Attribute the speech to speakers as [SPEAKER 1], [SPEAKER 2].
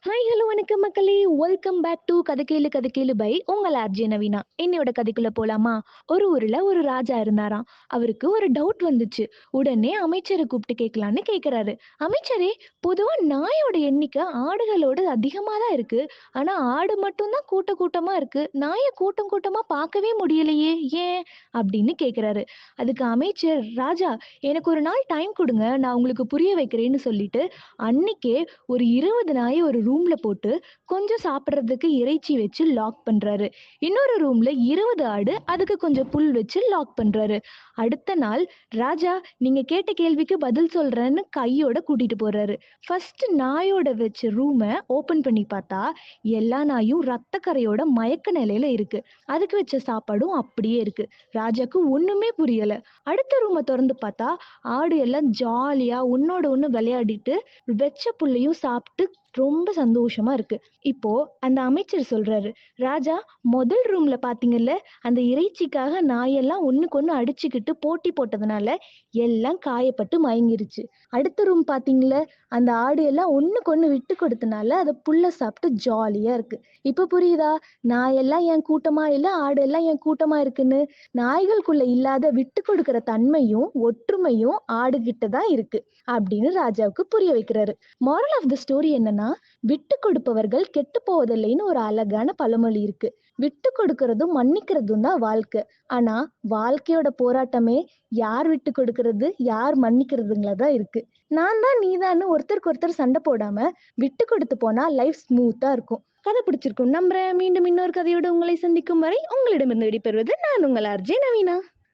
[SPEAKER 1] Hi hello வணக்கம் மக்களே. Welcome back to கதை கேளு கதை கேளு பை உங்கள் ஆர்ஜே நவீனா. என்னோட கதைக்குள்ள போலாமா? ஒரு ஊர்ல ஒரு ராஜா இருந்தாராம். அவருக்கு ஒரு டவுட் வந்துச்சு. உடனே அமைச்சரை கூப்பிட்டு கேட்கலான்னு கேக்குறாரு. அமைச்சரே, பொதுவா நாயோட எண்ணிக்கை ஆடுகளோட அதிகமா தான் இருக்கு. ஆனா ஆடு மட்டும்தான் கூட்ட கூட்டமா இருக்கு. நாயை கூட்டம் கூட்டமா பார்க்கவே முடியலையே, ஏன் அப்படின்னு கேக்குறாரு. அதுக்கு அமைச்சர், ராஜா, எனக்கு ஒரு நாள் டைம் கொடுங்க, நான் உங்களுக்கு புரிய வைக்கிறேன்னு சொல்லிட்டு அன்னைக்கே ஒரு 20 நாய ஒரு ரூம்ல போட்டு கொஞ்சம் சாப்பிடுறதுக்கு இறைச்சி வச்சு லாக் பண்றாரு. இன்னொரு ரூம்ல 20 ஆடு, அதுக்கு கொஞ்சம் புல் வச்சு லாக் பண்றாரு. அடுத்த நாள் ராஜா, நீங்க கேட்ட கேள்விக்கு பதில் சொல்றேன்னு கையோட கூட்டிட்டு போறாரு. ஃபர்ஸ்ட் நாயோட வச்ச ரூம ஓபன் பண்ணி பார்த்தா எல்லா நாயும் ரத்த கரையோட மயக்க நிலையில இருக்கு. அதுக்கு வச்ச சாப்பாடும் அப்படியே இருக்கு. ராஜாக்கு ஒண்ணுமே புரியல. அடுத்த ரூமை திறந்து பார்த்தா ஆடு எல்லாம் ஜாலியா ஒன்னோட ஒண்ணு விளையாடிட்டு வெச்ச புல்லையும் சாப்பிட்டு ரொம்ப சந்தோஷமா இருக்கு. இப்போ அந்த அமைச்சர் சொல்றாரு, ராஜா, முதல் ரூம்ல பாத்தீங்கல்ல, அந்த இறைச்சிக்காக நாயெல்லாம் ஒண்ணுக்கு ஒண்ணு அடிச்சுக்கிட்டு போட்டி போட்டதுனால எல்லாம் காயப்பட்டு மயங்கிருச்சு. அடுத்த ரூம் பாத்தீங்கல்ல, அந்த ஆடு எல்லாம் ஒண்ணுக்கு ஒண்ணு விட்டு கொடுத்தனால அது புல்ல சாப்பிட்டு ஜாலியா இருக்கு. இப்ப புரியுதா? நாயெல்லாம் என் கூட்டமா இல்ல, ஆடு எல்லாம் என் கூட்டமா இருக்குன்னு. நாய்களுக்குள்ள இல்லாத விட்டு கொடுக்கிற தன்மையும் ஒற்றுமையும் ஆடுகிட்ட தான் இருக்கு அப்படின்னு ராஜாவுக்கு புரிய வைக்கிறாரு. மாரல் ஆஃப் த ஸ்டோரி என்னன்னா, விட்டு கொடுப்பவர்கள் கெட்டு போவதில்லைன்னு ஒரு அழகான பழமொழி இருக்கு. விட்டு கொடுக்கறதும் மன்னிக்கிறதும் தான் வாழ்க்கை. ஆனா வாழ்க்கையோட போராட்டமே யார் விட்டு கொடுக்கறது யார் மன்னிக்கிறதுங்களா தான் இருக்கு. நான் தான் நீதான்னு ஒருத்தருக்கு ஒருத்தர் சண்டை போடாம விட்டு கொடுத்து போனா லைஃப் ஸ்மூத்தா இருக்கும். கதை பிடிச்சிருக்கும் நம்புறேன். மீண்டும் இன்னொரு கதையோட உங்களை சந்திக்கும் வரை உங்களிடமிருந்து விடைபெறுவது நான் உங்கள் ஆர்ஜே நவீனா.